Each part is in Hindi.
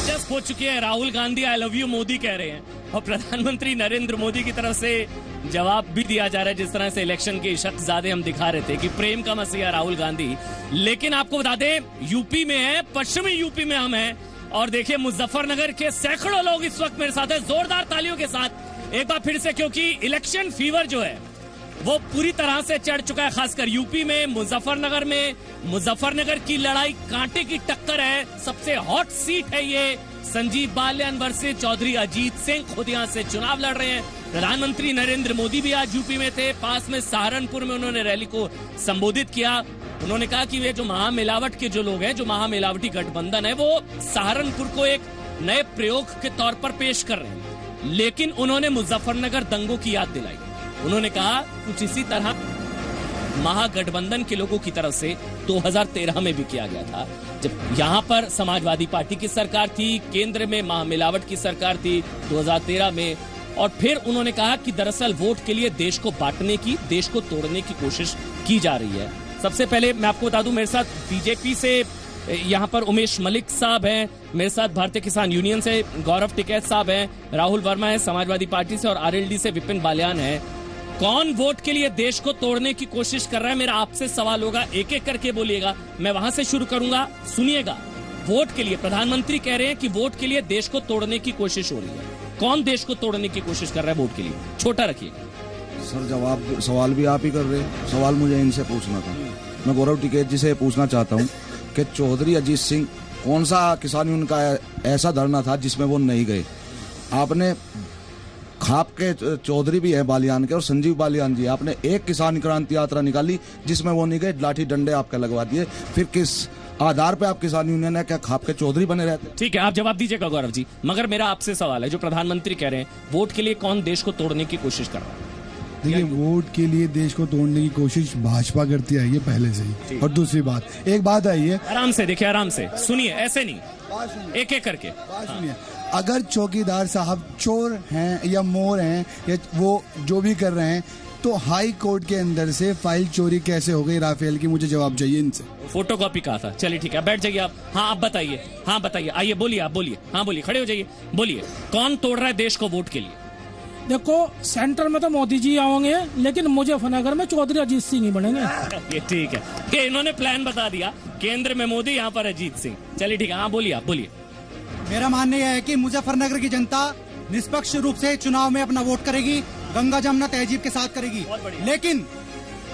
जबरदस्त हो चुकी है। Rahul Gandhi I love you Modi कह रहे हैं और प्रधानमंत्री नरेंद्र मोदी की तरफ से जवाब भी दिया जा रहा है। जिस तरह से इलेक्शन के शख्सजादे हम दिखा रहे थे कि प्रेम का मसीहा राहुल गांधी। लेकिन आपको बता दें यूपी में है, पश्चिमी यूपी में हम हैं और देखिए मुजफ्फरनगर के सैकड़ों लोग इस वक्त मेरे साथ हैं जोरदार तालियों के साथ एक बार फिर से, क्योंकि इलेक्शन फीवर जो है वो पूरी तरह से चढ़ चुका है। खासकर यूपी में मुजफ्फरनगर की लड़ाई कांटे की टक्कर है। सबसे हॉट सीट है ये। संजीव बालियान वर्सेस चौधरी अजीत सिंह खुद यहां से चुनाव लड़ रहे हैं। प्रधानमंत्री नरेंद्र मोदी भी आज यूपी में थे। पास में सहारनपुर में उन्होंने रैली को संबोधित किया। उन्होंने कहा कि वे जो महामिलावट के जो लोग हैं, जो महामिलावटी गठबंधन है, वो सहारनपुर को एक नए प्रयोग के तौर पर पेश कर रहे हैं। लेकिन उन्होंने मुजफ्फरनगर दंगों की याद दिलाई। उन्होंने कहा कुछ इसी तरह महागठबंधन के लोगों की तरफ से 2013 में भी किया गया था, जब यहां पर समाजवादी पार्टी की सरकार थी, केंद्र में महामिलावट की सरकार थी 2013 में। और फिर उन्होंने कहा कि दरअसल वोट के लिए देश को बांटने की, देश को तोड़ने की कोशिश की जा रही है। सबसे पहले मैं आपको बता दूं, मेरे साथ बीजेपी से यहाँ पर उमेश मलिक साहब हैं, मेरे साथ भारतीय किसान यूनियन से गौरव टिकैत साहब हैं, राहुल वर्मा है समाजवादी पार्टी से और आरएलडी से विपिन बालियान है। कौन वोट के लिए देश को तोड़ने की कोशिश कर रहा है? मेरा आपसे सवाल होगा, एक एक करके बोलिएगा। मैं वहां से शुरू करूंगा, सुनिएगा। वोट के लिए प्रधानमंत्री कह रहे हैं कि वोट के लिए देश को तोड़ने की कोशिश हो रही है। कौन देश को तोड़ने की कोशिश कर रहा है वोट के लिए? छोटा रखिएगा सर। सवाल भी आप ही कर रहे हैं। सवाल मुझे इनसे पूछना था। मैं गौरव टिकैत जी से पूछना चाहता हूँ कि चौधरी अजीत सिंह, कौन सा किसान यूनियन का ऐसा धरना था जिसमें वो नहीं गए? आपने खाप के चौधरी भी है बालियान के और संजीव बालियान जी, आपने एक किसान क्रांति यात्रा निकाली जिसमें वो नहीं गए, लाठी डंडे आपके लगवा दिए। फिर किस आधार पे आप किसान यूनियन है? क्या खाप के चौधरी बने रहते? ठीक है, आप जवाब दीजिएगा गौरव जी। मगर मेरा आपसे सवाल है, जो प्रधानमंत्री कह रहे हैं वोट के लिए कौन देश को तोड़ने की कोशिश कर रहा है? देखिए, वोट के लिए देश को तोड़ने की कोशिश भाजपा करती आई है पहले से ही। और दूसरी बात, एक बात आई है, आराम से देखिए, आराम से सुनिए, ऐसे नहीं, एक एक करके सुनिए। अगर चौकीदार साहब चोर हैं या मोर हैं या वो जो भी कर रहे हैं, तो हाई कोर्ट के अंदर से फाइल चोरी कैसे हो गई राफेल की? मुझे जवाब चाहिए इनसे। फोटोकॉपी कहा था। चलिए ठीक है, बैठ जाइए आप। हाँ, आप बताइए। हाँ बताइए, आइए बोलिए, आप बोलिए। हाँ बोलिए, खड़े हो जाइए, बोलिए। कौन तोड़ रहा है देश को वोट के लिए? देखो, सेंटर में तो मोदी जी आएंगे, लेकिन मुजफ्फरनगर में चौधरी अजीत सिंह ही बनेंगे। ये ठीक है कि इन्होंने प्लान बता दिया, केंद्र में मोदी, यहाँ पर अजीत सिंह। चलिए ठीक है, हाँ बोलिए, आप बोलिए। मेरा मानना यह है कि मुजफ्फरनगर की जनता निष्पक्ष रूप से चुनाव में अपना वोट करेगी, गंगा जमुना तहजीब के साथ करेगी। लेकिन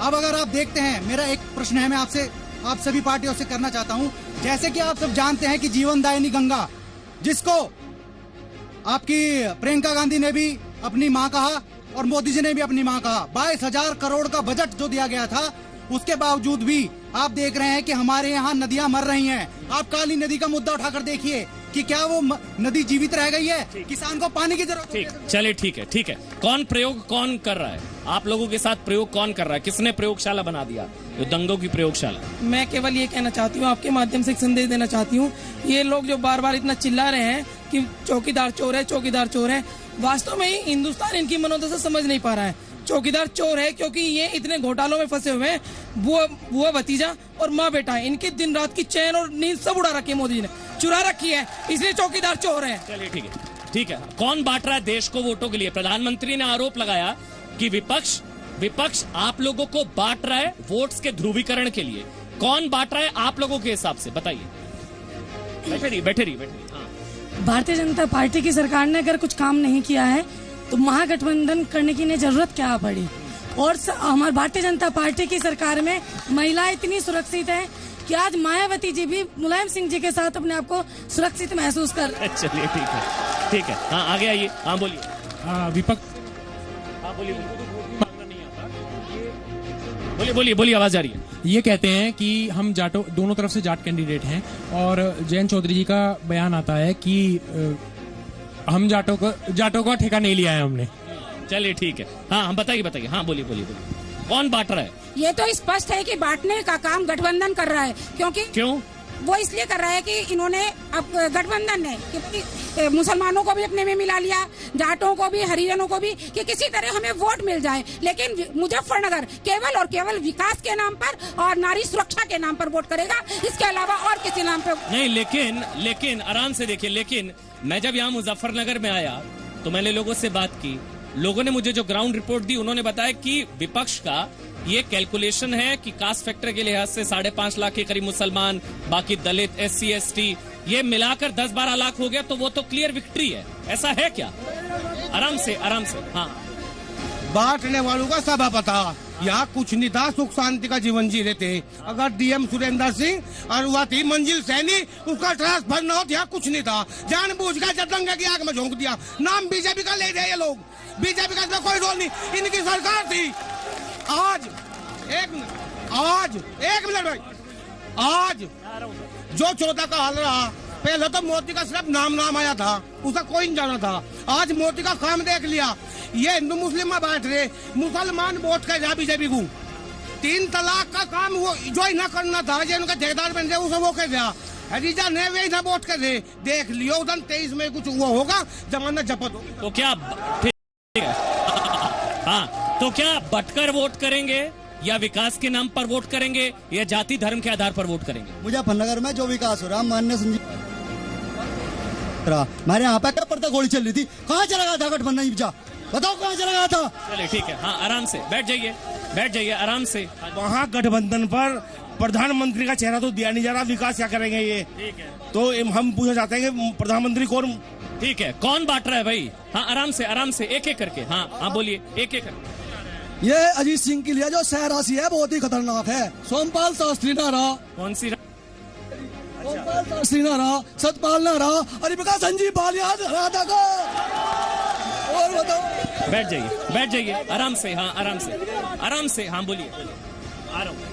अब अगर आप देखते हैं, मेरा एक प्रश्न है, मैं आपसे, आप सभी पार्टियों से करना चाहता हूं। जैसे कि आप सब जानते हैं कि जीवनदायिनी गंगा, जिसको आपकी प्रियंका गांधी ने भी अपनी मां कहा और मोदी जी ने भी अपनी मां कहा, 22,000 करोड़ का बजट जो दिया गया था, उसके बावजूद भी आप देख रहे हैं कि हमारे यहाँ नदियां मर रही हैं। आप काली नदी का मुद्दा उठाकर देखिए कि क्या वो नदी जीवित रह गई है? किसान को पानी की जरूरत है। चलिए ठीक है, ठीक है। कौन प्रयोग कौन कर रहा है? आप लोगों के साथ प्रयोग कौन कर रहा है? किसने प्रयोगशाला बना दिया, जो दंगों की प्रयोगशाला? मैं केवल ये कहना चाहती हूँ, आपके माध्यम से एक संदेश देना चाहती हूँ। ये लोग जो बार बार इतना चिल्ला रहे हैं कि चौकीदार चोर है, चौकीदार चोर है, वास्तव में ही हिंदुस्तान इनकी मनोदशा समझ नहीं पा रहा है। चौकीदार चोर है क्योंकि ये इतने घोटालों में फंसे हुए हैं। बुआ भतीजा और माँ बेटा है, इनकी दिन रात की चैन और नींद सब उड़ा रखी है, मोदी जी ने चुरा रखी है, इसलिए चौकीदार चोर है। चलिए ठीक है, ठीक है। कौन बांट रहा है देश को वोटों के लिए? प्रधानमंत्री ने आरोप लगाया कि विपक्ष आप लोगों को बांट रहा है वोट्स के ध्रुवीकरण के लिए। कौन बांट रहा है आप लोगों के हिसाब से? बताइए। बैठे रहिए। हाँ। भारतीय जनता पार्टी की सरकार ने अगर कुछ काम नहीं किया है तो महागठबंधन करने की जरूरत क्या पड़ी? और हमारी भारतीय जनता पार्टी की सरकार में महिलाएं इतनी सुरक्षित हैं कि आज मायावती जी भी मुलायम सिंह जी के साथ अपने आप को सुरक्षित महसूस कर। चलिए ठीक है, ठीक है। हाँ आगे आइए। हाँ बोलिए। हाँ विपक्ष, हाँ बोलिए, बोलिए, आवाज आ रही है। ये कहते हैं कि हम जाटो, दोनों तरफ से जाट कैंडिडेट हैं, और जयंत चौधरी जी का बयान आता है कि हम जाटों का ठेका नहीं लिया है हमने। चलिए ठीक है। हाँ बताइए। हाँ बोलिए। कौन बांट रहा है? ये तो स्पष्ट है कि बांटने का काम गठबंधन कर रहा है। क्यों? वो इसलिए कर रहा है कि इन्होंने अब गठबंधन है कि मुसलमानों को भी अपने में मिला लिया, जाटों को भी, हरिजनों को भी, कि किसी तरह हमें वोट मिल जाए। लेकिन मुजफ्फरनगर केवल और केवल विकास के नाम पर और नारी सुरक्षा के नाम पर वोट करेगा, इसके अलावा और किसी नाम पे नहीं। लेकिन आराम से देखिए, लेकिन मैं जब यहाँ मुजफ्फरनगर में आया तो मैंने लोगों से बात की, लोगों ने मुझे जो ग्राउंड रिपोर्ट दी, उन्होंने बताया कि विपक्ष का ये कैलकुलेशन है कि कास्ट फैक्टर के लिहाज से 5.5 लाख के करीब मुसलमान, बाकी दलित, SC ST, ये मिलाकर 10-12 लाख हो गया तो वो तो क्लियर विक्ट्री है। ऐसा है क्या? आराम से हाँ। बांटने वालों का सब पता, यहाँ कुछ नहीं था, सुख शांति का जीवन जी रहे थे। अगर DM सुरेंद्र सिंह और वह थी मंजिल सैनी, उसका ट्रांसफर न हो, यहाँ कुछ नहीं था। जानबूझकर जदंगा की आग में झोंक दिया। नाम बीजेपी का ले रहे ये लोग, बीजेपी का कोई रोल नहीं, इनकी सरकार थी। आज एक मिनट भाई, आज जो 14 का हाल रहा, पहले तो मोदी का सिर्फ नाम आया था, उसका कोई नहीं जाना था। आज मोदी का काम देख लिया, ये हिंदू मुस्लिम में बैठ रहे, मुसलमान वोट कर रहा बीजेपी को। 3 तलाक का काम वो जो ही ना करना था, जो उनका ठेकेदार बन रहे, उसे वो कर दिया। हरीजा ने वे ना वोट कर रहे, देख लियो उधर 23 में कुछ वो होगा, जमाना जपत होगी। तो क्या हाँ, तो क्या बटकर वोट करेंगे या विकास के नाम पर वोट करेंगे या जाति धर्म के आधार पर वोट करेंगे? मुजफ्फरनगर में जो विकास हो रहा, माननीय संजीव, हमारे यहाँ पे क्या पड़ता गोली चल रही थी, कहाँ चला गया था गठबंधन? बताओ कहाँ चला गया था? चलिए ठीक है, हाँ आराम से बैठ जाइए आराम से। वहाँ गठबंधन पर प्रधानमंत्री का चेहरा तो दिया नहीं जा रहा, विकास क्या करेंगे ये? ठीक है, तो हम पूछना चाहते हैं कि प्रधानमंत्री कौन? ठीक है, कौन बांट रहा है भाई? हाँ आराम से एक एक करके, हाँ बोलिए, एक करके। ये अजीत सिंह के लिए जो सहरासी है बहुत ही खतरनाक है। सोमपाल शास्त्री ना रहा, कौन सी? सोमपाल शास्त्री ना रहा, सतपाल ना रहा, और इनका संजीव बालियान हरा था। और बताओ, बैठ जाइए आराम से, हाँ बोलिए।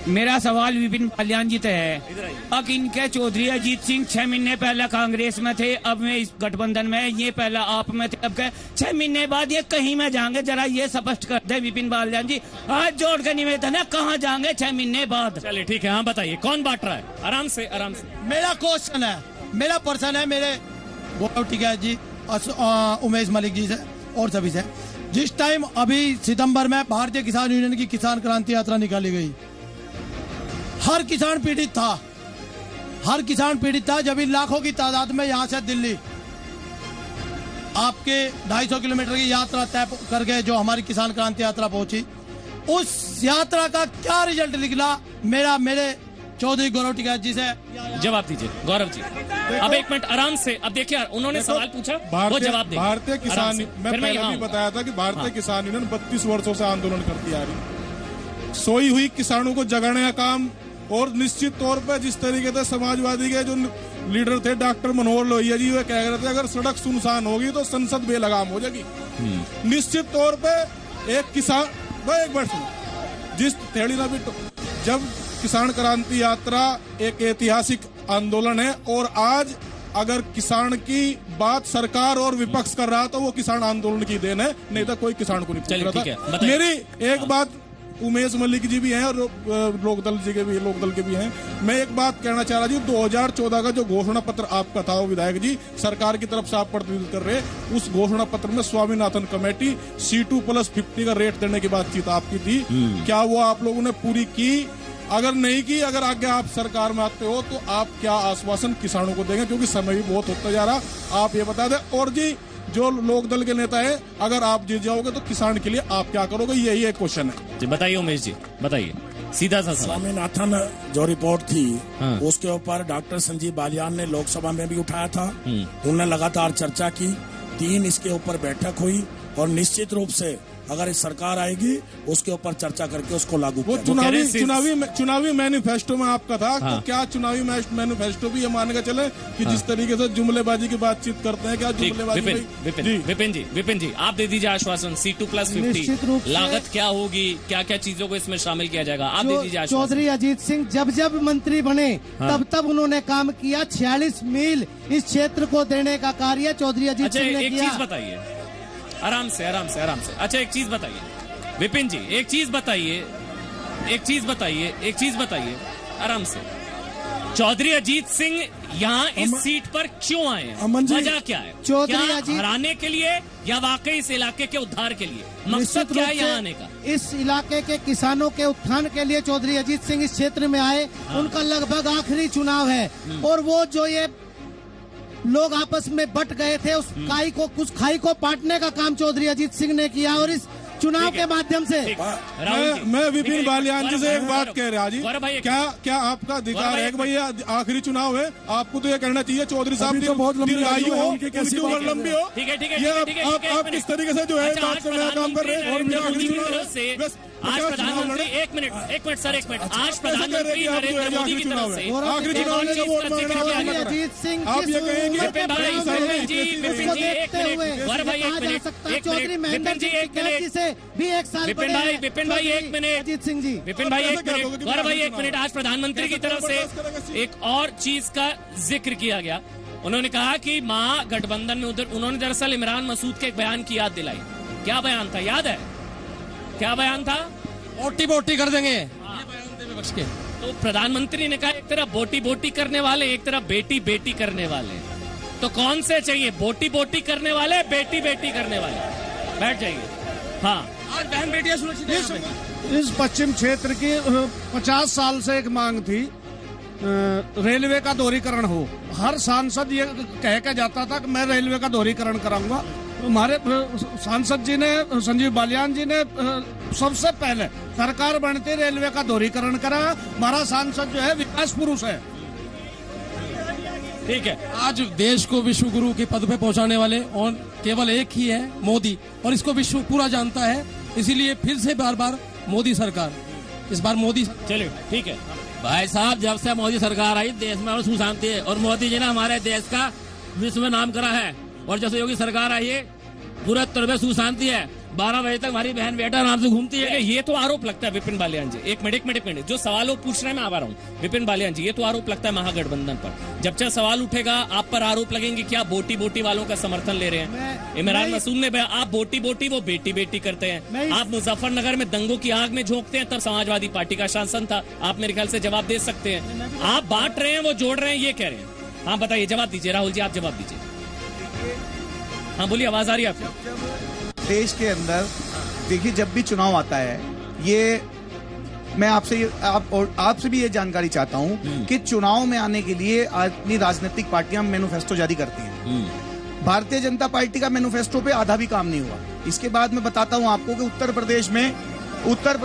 मेरा सवाल विपिन बालियान जी से है। अब इनके चौधरी अजीत सिंह 6 महीने पहले कांग्रेस में थे, अब में इस गठबंधन में, ये पहले आप में थे, अब के 6 महीने बाद ये कहीं में जाएंगे? जरा ये स्पष्ट कर दे विपिन बालियान जी, हाथ जोड़ के निवेदन है, कहाँ जाएंगे 6 महीने बाद? चलिए ठीक है, हाँ बताइए कौन बांट रहा है? आराम से। मेरा क्वेश्चन है, मेरा पर्सन है, मेरे गौरव टिकैत जी, उमेश मलिक जी से और सभी से। जिस टाइम अभी सितंबर में भारतीय किसान यूनियन की किसान क्रांति यात्रा निकाली गई, हर किसान पीड़ित था। जब इन लाखों की तादाद में यहाँ से दिल्ली आपके 250 किलोमीटर की यात्रा तय करके जो हमारी किसान क्रांति यात्रा पहुंची, उस यात्रा का क्या रिजल्ट निकला? मेरे चौधरी गौरव टिकैत जी से जवाब दीजिए। गौरव जी अब 1 मिनट आराम से। अब देखिए उन्होंने सवाल पूछा, वो जवाब दें। भारतीय किसान, मैं पहले भी बताया था कि भारतीय किसान यूनियन 32 वर्षों से आंदोलन करती आ रही, सोई हुई किसानों को जगाने का काम। और निश्चित तौर पर जिस तरीके से समाजवादी के जो लीडर थे डॉक्टर मनोहर लोहिया जी, वे कह रहे थे अगर सड़क सुनसान होगी तो संसद बेलगाम हो जाएगी। निश्चित तौर पे एक किसान, एक बार सुनो, जिस थेड़ी ना भी, जब किसान क्रांति यात्रा एक ऐतिहासिक आंदोलन है, और आज अगर किसान की बात सरकार और विपक्ष कर रहा तो वो किसान आंदोलन की देन है, नहीं तो कोई किसान को नहीं पूछ रहा था। मेरी एक बात, उमेश मलिक जी भी हैं और लोकदल के भी हैं, मैं एक बात कहना चाह रहा जी, 2014 का जो घोषणा पत्र आपका था, वो विधायक जी सरकार की तरफ से आप प्रतिनिधित्व कर रहे, उस घोषणा पत्र में स्वामीनाथन कमेटी C2+50 का रेट देने की बातचीत आपकी थी, क्या वो आप लोगों ने पूरी की? अगर नहीं की, अगर आगे आप सरकार में आते हो तो आप क्या आश्वासन किसानों को देंगे? क्योंकि समय भी बहुत होता जा रहा, आप ये बता दें। और जी जो लोकदल के नेता है, अगर आप जीत जाओगे तो किसान के लिए आप क्या करोगे? यही एक क्वेश्चन है जी। बताइए उमेश जी, बताइए सीधा सा। स्वामीनाथन जो रिपोर्ट थी, उसके ऊपर डॉक्टर संजीव बालियान ने लोकसभा में भी उठाया था, उन्होंने लगातार चर्चा की, 3 इसके ऊपर बैठक हुई, और निश्चित रूप से अगर इस सरकार आएगी उसके ऊपर चर्चा करके उसको लागू वो चुनावी मैनिफेस्टो में आपका था। तो क्या चुनावी मैनिफेस्टो भी ये मान के चले कि जिस तरीके से जुमलेबाजी की बातचीत करते हैं, क्या जुमलेबाजी? विपिन जी आप दे दीजिए आश्वासन। C2+50 लागत क्या होगी, क्या क्या चीजों को इसमें शामिल किया जाएगा, आप दे दीजिए आश्वासन। चौधरी अजीत सिंह जब मंत्री बने तब उन्होंने काम किया। 46 मील इस क्षेत्र को देने का कार्य चौधरी अजीत सिंह ने किया। एक चीज बताइए, आराम से। अच्छा एक चीज बताइए विपिन जी, एक चीज बताइए आराम से। चौधरी अजीत सिंह यहाँ इस सीट पर क्यों आए हैं? वजह क्या है? क्या हराने के लिए या वाकई इस इलाके के उद्धार के लिए? मकसद क्या है यहाँ आने का? इस इलाके के किसानों के उत्थान के लिए चौधरी अजीत सिंह इस क्षेत्र में आए। उनका लगभग आखिरी चुनाव है और वो जो ये लोग आपस में बट गए थे उस खाई को पाटने का काम चौधरी अजीत सिंह ने किया और इस चुनाव के माध्यम से मैं विपिन बालियान जी से एक बात कह रहा जी, क्या आपका अधिकार है कि भैया आखिरी चुनाव है, आपको तो ये कहना चाहिए चौधरी साहब तो बहुत लंबी आयु हो, कैसी उम्र लंबी हो, आप किस तरीके से जो है बात करने का काम कर रहे हैं? आज प्रधानमंत्री एक मिनट सर एक मिनट आज प्रधानमंत्री नरेंद्र मोदी की तरफ से आखिरी चुनाव में वोट मांगना अजीत सिंह आप ये कहेंगे चौधरी महेंद्र जी से भी एक साल विपिन भाई एक मिनट अजीत सिंह जी विपिन भाई एक मिनट आज प्रधानमंत्री की तरफ से एक और चीज का जिक्र किया गया। उन्होंने कहा कि महागठबंधन में उन्होंने दरअसल इमरान मसूद के एक बयान की याद दिलाई। क्या बयान था, याद है? क्या बयान था? बोटी बोटी कर देंगे। तो प्रधानमंत्री ने कहा एक तरफ बोटी बोटी करने वाले, एक तरफ बेटी बेटी करने वाले, तो कौन से चाहिए? बोटी बोटी करने वाले, बेटी बेटी करने वाले? बैठ जाइए। हाँ, आज बहन बेटियां सुरक्षित। इस पश्चिम क्षेत्र की 50 साल से एक मांग थी रेलवे का दोहरीकरण हो। हर सांसद ये कह के जाता था कि मैं रेलवे का दोहरीकरण कराऊंगा। हमारे सांसद जी ने, संजीव बालियान जी ने सबसे पहले सरकार बनते रेलवे का दोहरीकरण करा। हमारा सांसद जो है विकास पुरुष है। ठीक है, आज देश को विश्व गुरु के पद पे पहुंचाने वाले और केवल एक ही है, मोदी, और इसको विश्व पूरा जानता है। इसीलिए फिर से बार बार मोदी सरकार, इस बार मोदी। चलिए ठीक है भाई साहब, जब से मोदी सरकार आई देश में और सुख शांति है, और मोदी जी ने हमारे देश का विश्व में नाम करा है। और जैसे योगी सरकार आई है पूरे उत्तर में सुख शांति है, 12 बजे तक हमारी बहन बेटा आराम से घूमती है। ये तो आरोप लगता है विपिन बालियान जी। एक मिनट जो सवाल वो पूछ रहे हैं मैं आ रहा हूँ। विपिन बालियान जी, ये तो आरोप लगता है महागठबंधन पर। जब चाहे सवाल उठेगा आप पर आरोप लगेंगे क्या बोटी बोटी वालों का समर्थन ले रहे हैं? इमरान मसूद ने आप बोटी बोटी, वो बेटी बेटी करते हैं। आप मुजफ्फरनगर में दंगों की आग में झोंकते हैं, तब समाजवादी पार्टी का शासन था। आप मेरे ख्याल से जवाब दे सकते हैं। आप बांट रहे हैं, वो जोड़ रहे हैं, ये कह रहे हैं। हाँ बताइए, जवाब दीजिए। राहुल जी आप जवाब दीजिए। हाँ बोलिए, आवाज आ रही है आपको? देश के अंदर देखिए, जब भी चुनाव आता है, ये मैं आपसे भी ये जानकारी चाहता हूं कि चुनाव में आने के लिए अपनी राजनीतिक पार्टियां मैनिफेस्टो जारी करती हैं। भारतीय जनता पार्टी का मैनिफेस्टो पे आधा भी काम नहीं हुआ। इसके बाद मैं बताता हूं आपको कि उत्तर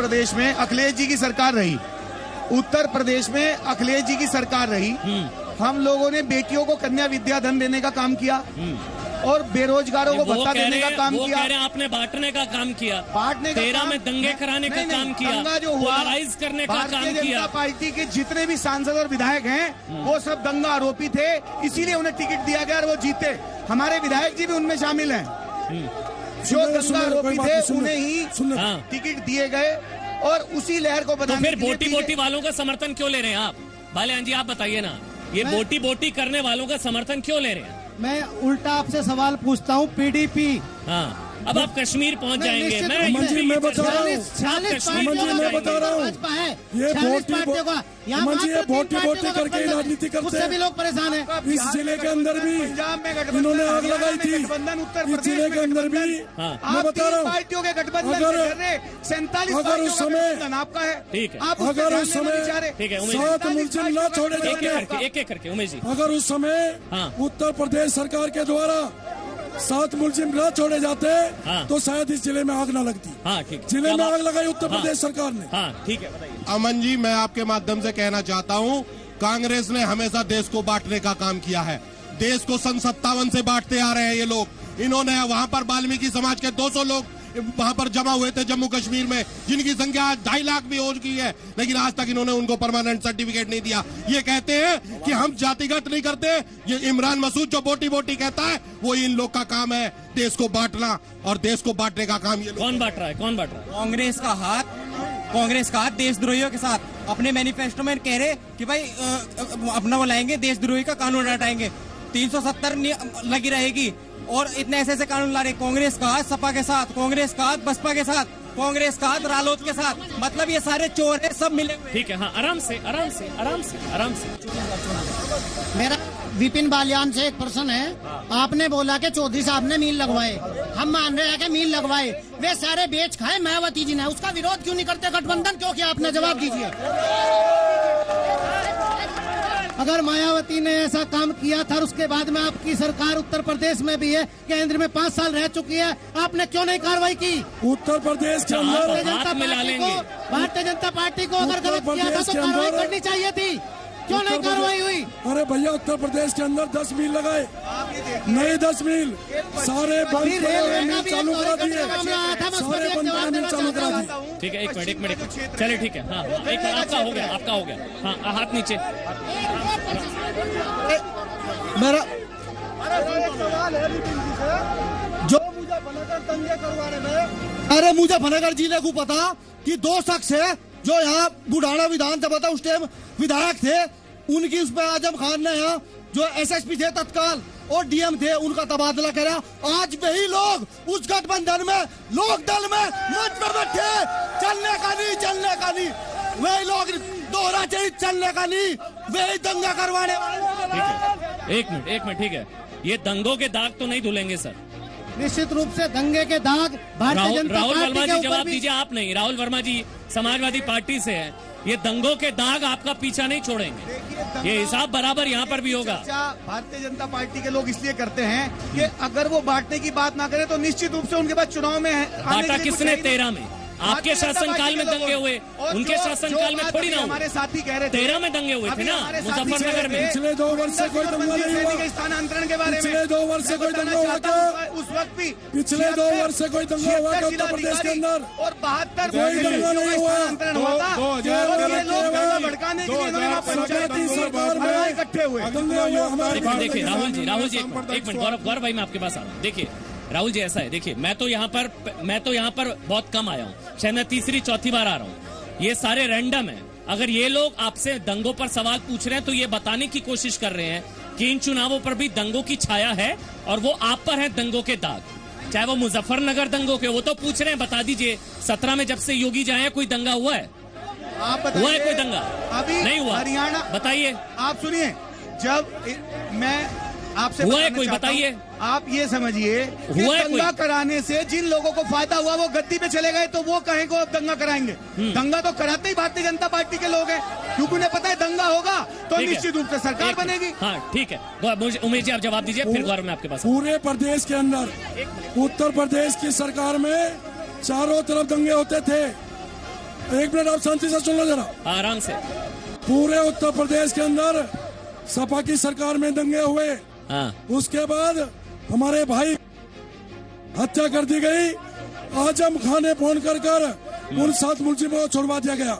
प्रदेश में अखिलेश जी की सरकार रही। उत्तर प्रदेश में अखिलेश जी की सरकार रही। हम लोगों ने बेटियों को कन्या विद्याधन देने का काम किया और बेरोजगारों को भत्ता देने का काम किया। आपने बांटने का काम किया, 13 में दंगे कराने का काम किया, दंगा जो हुआ करने का काम किया। भारतीय जनता पार्टी के जितने भी सांसद और विधायक हैं वो सब दंगा आरोपी थे, इसीलिए उन्हें टिकट दिया गया और वो जीते। हमारे विधायक जी भी उनमें शामिल हैं। जो दंगा आरोपी थे उन्हें ही टिकट दिए गए और उसी लहर को बताने। तो फिर बोटी बोटी वालों का समर्थन क्यों ले रहे हैं आप? बालियान जी आप बताइए ना, ये बोटी बोटी करने वालों का समर्थन क्यों ले रहे हैं? मैं उल्टा आपसे सवाल पूछता हूँ। पीडीपी, हाँ, अब आप कश्मीर पहुंच जाएंगे। मैं बता रहा हूँ, ये बोटी बोटी करके राजनीति करते हैं। भी लोग परेशान हैं। इस जिले के अंदर भी इन्होंने आग लगाई थी। इस जिले के अंदर भी मैं बता रहा हूँ, अगर उस समय 7 मुलजिम न छोड़े जाते, एक करके उमेश जी, अगर उस समय उत्तर प्रदेश सरकार के द्वारा 7 मुलजिम न छोड़े जाते तो शायद इस जिले में आग न लगती। जिले में आग लगाई उत्तर प्रदेश सरकार ने। ठीक है, बताइए। अमन जी, मैं आपके माध्यम से कहना चाहता हूं, कांग्रेस ने हमेशा देश को बांटने का काम किया है। देश को सन 57 से बांटते आ रहे हैं ये लोग। इन्होंने वहां पर वाल्मीकि समाज के 200 लोग वहां पर जमा हुए थे जम्मू कश्मीर में, जिनकी संख्या आज 2.5 लाख भी हो चुकी है, लेकिन आज तक इन्होंने उनको परमानेंट सर्टिफिकेट नहीं दिया। ये कहते हैं कि हम जातिगत नहीं करते। ये इमरान मसूद जो बोटी बोटी कहता है, वो इन लोग का काम है देश को बांटना, और देश को बांटने का काम ये कौन बांट रहा है? कांग्रेस का हाथ देशद्रोहियों के साथ। अपने मैनिफेस्टो में कह रहे कि भाई अपना वो लाएंगे, देशद्रोही का कानून हटाएंगे, 370 लगी रहेगी, और इतने ऐसे कानून ला रहे। कांग्रेस का हाथ सपा के साथ, कांग्रेस का हाथ बसपा के साथ, कांग्रेस का हाथ रालोद के साथ। मतलब ये सारे चोर है, सब मिले हुए। ठीक है, हाँ, आराम से। मेरा विपिन बालियान से एक प्रश्न है। आपने बोला कि चौधरी साहब ने मील लगवाए, हम मान रहे हैं कि मील लगवाए, वे सारे बेच खाए मायावती जी ने, उसका विरोध क्यों नहीं करते गठबंधन, क्यों किया? आपने जवाब दीजिए। अगर मायावती ने ऐसा काम किया था, उसके बाद में आपकी सरकार उत्तर प्रदेश में भी है, केंद्र में 5 साल रह चुकी है, आपने क्यों नहीं कार्रवाई की? उत्तर प्रदेश के अंदर भारतीय जनता पार्टी को अगर गलत किया था तो कार्रवाई करनी चाहिए थी, क्यों नहीं कार्रवाई हुई? अरे भैया, उत्तर प्रदेश के अंदर 10 मील लगाए, नहीं 10 मील सारे बंद चालू करा दिए, सारे बंद चालू करा दिए। ठीक है, एक मिनट चलिए, ठीक है। हाँ, एक आपका हो गया। हाँ, हाथ नीचे। मेरा जो मुजफ्फरनगर दंगे करवाने में, अरे मुजफ्फरनगर जिले को पता कि 2 शख्स है जो यहाँ बुढ़ाना विधानसभा था, उस टाइम विधायक थे, उनकी उस पर आजम खान ने यहाँ जो एसएसपी थे तत्काल और डीएम थे, उनका तबादला करा। आज वही लोग उस गठबंधन में, लोक दल में मत में बैठे, चलने का नहीं, वही लोग दोहरा चाहिए, चलने का नहीं, वही दंगा करवाने वाले। एक मिनट, ठीक है, ये दंगों के दाग तो नहीं धुलेंगे सर? निश्चित रूप से दंगे के दाग भारतीय जनता राहुल पार्टी वर्मा के जी ऊपर जवाब भी... दीजिए। आप नहीं, राहुल वर्मा जी समाजवादी पार्टी से है, ये दंगों के दाग आपका पीछा नहीं छोड़ेंगे, ये हिसाब बराबर यहाँ पर भी होगा। भारतीय जनता पार्टी के लोग इसलिए करते हैं कि अगर वो बांटने की बात ना करें तो निश्चित रूप से उनके पास चुनाव में बांटा किसने? 13 में आपके शासनकाल में दंगे हुए, उनके शासनकाल में थोड़ी ना हुए। हमारे साथी कह रहे थे 13 में दंगे हुए थे ना मुजफ्फरनगर में। पिछले 2 वर्ष से कोई दंगा नहीं हुआ, स्थानांतरण के बारे में पिछले 2 वर्ष से कोई दंगा हुआ क्या? उस वक्त भी पिछले 2 वर्ष से कोई दंगा हुआ क्या उत्तर प्रदेश के अंदर? और 72 कोई दंगा नहीं हुआ। भड़काने के लिए पंचायती सरकार में इकट्ठे हुए दंगे हुए हमारे। देखिए राहुल जी एक मिनट, गौरव भाई मैं आपके पास आ रहा हूँ। देखिए राहुल जी, ऐसा है, देखिए मैं तो यहाँ पर बहुत कम आया हूँ, शायद मैं 3-4 बार आ रहा हूँ, ये सारे रैंडम है। अगर ये लोग आपसे दंगों पर सवाल पूछ रहे हैं तो ये बताने की कोशिश कर रहे हैं कि इन चुनावों पर भी दंगों की छाया है और वो आप पर है दंगों के दाग, चाहे वो मुजफ्फरनगर दंगों के। वो तो पूछ रहे हैं, बता दीजिए 17 में जब से योगी जाए कोई दंगा हुआ है? हुआ है कोई दंगा? अभी नहीं हुआ। हरियाणा, बताइए। आप सुनिए, जब मैं आपसे हुआ है कोई? बताइए। आप ये समझिए कि दंगा कराने से जिन लोगों को फायदा हुआ वो गद्दी पे चले गए, तो वो कहें को अब दंगा कराएंगे। दंगा तो कराते ही भारतीय जनता पार्टी के लोग हैं, क्योंकि उन्हें पता है दंगा होगा तो निश्चित रूप से सरकार बनेगी। हाँ ठीक है, उमेश जी आप जवाब दीजिए, फिर गौरव में आपके पास। पूरे प्रदेश के अंदर, उत्तर प्रदेश की सरकार में चारों तरफ दंगे होते थे। 1 मिनट आप शांति से सुन लो जरा, आराम से। पूरे उत्तर प्रदेश के अंदर सपा की सरकार में दंगे हुए। उसके बाद हमारे भाई हत्या कर दी गई, आजम खान ने फोन कर उन 7 मुलजिमों को छुड़वा दिया गया।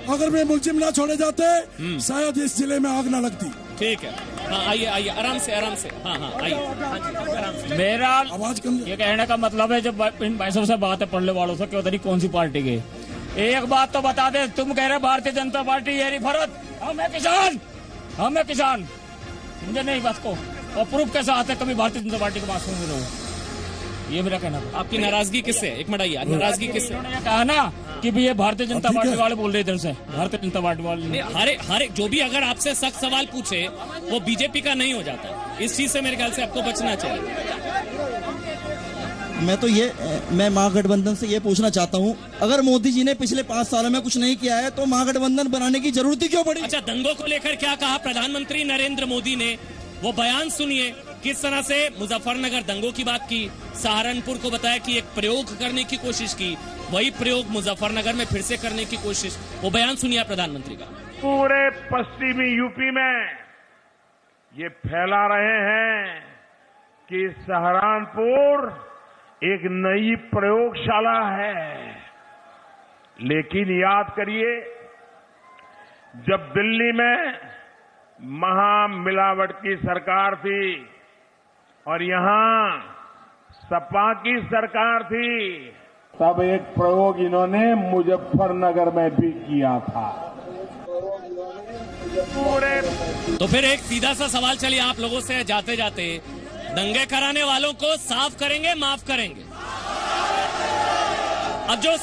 अगर वे मुलजिम ना छोड़े जाते शायद इस जिले में आग ना लगती। ठीक है, हाँ आइए आराम से। हाँ आइए, आराम से। मेरा आवाज कम, ये कहने का मतलब है जब इन पैसों से बात है पढ़ने वालों से, क्यों कौन सी पार्टी के, एक बात तो बता दे, तुम कह रहे भारतीय जनता पार्टी ये फरत, हमें किसान समझे नहीं बात को, और प्रूफ कैसा आता है कभी भारतीय जनता पार्टी के पास सुन रहे हो? ये मेरा कहना था। आपकी नाराजगी किससे? एक मिनट आइए, नाराजगी किससे? कहा ना कि ये भारतीय जनता पार्टी वाले बोल रहे इधर से, भारतीय जनता पार्टी वाले। हर जो भी अगर आपसे सख्त सवाल पूछे वो बीजेपी का नहीं हो जाता। इस चीज से मेरे ख्याल से आपको बचना चाहिए। मैं महागठबंधन से ये पूछना चाहता हूँ, अगर मोदी जी ने पिछले 5 सालों में कुछ नहीं किया है तो महागठबंधन बनाने की जरूरत ही क्यों पड़ी? अच्छा, दंगों को लेकर क्या कहा प्रधानमंत्री नरेंद्र मोदी ने, वो बयान सुनिए। किस तरह से मुजफ्फरनगर दंगों की बात की, सहारनपुर को बताया कि एक प्रयोग करने की कोशिश की, वही प्रयोग मुजफ्फरनगर में फिर से करने की कोशिश। वो बयान सुनिए प्रधानमंत्री का। पूरे पश्चिमी यूपी में ये फैला रहे हैं कि सहारनपुर एक नई प्रयोगशाला है, लेकिन याद करिए जब दिल्ली में महामिलावट की सरकार थी और यहां सपा की सरकार थी, तब एक प्रयोग इन्होंने मुजफ्फरनगर में भी किया था। तो फिर एक सीधा सा सवाल चलिए आप लोगों से जाते जाते, दंगे कराने वालों को साफ करेंगे, माफ करेंगे? अब जो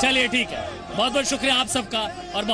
चलिए ठीक है, बहुत बहुत शुक्रिया आप सबका और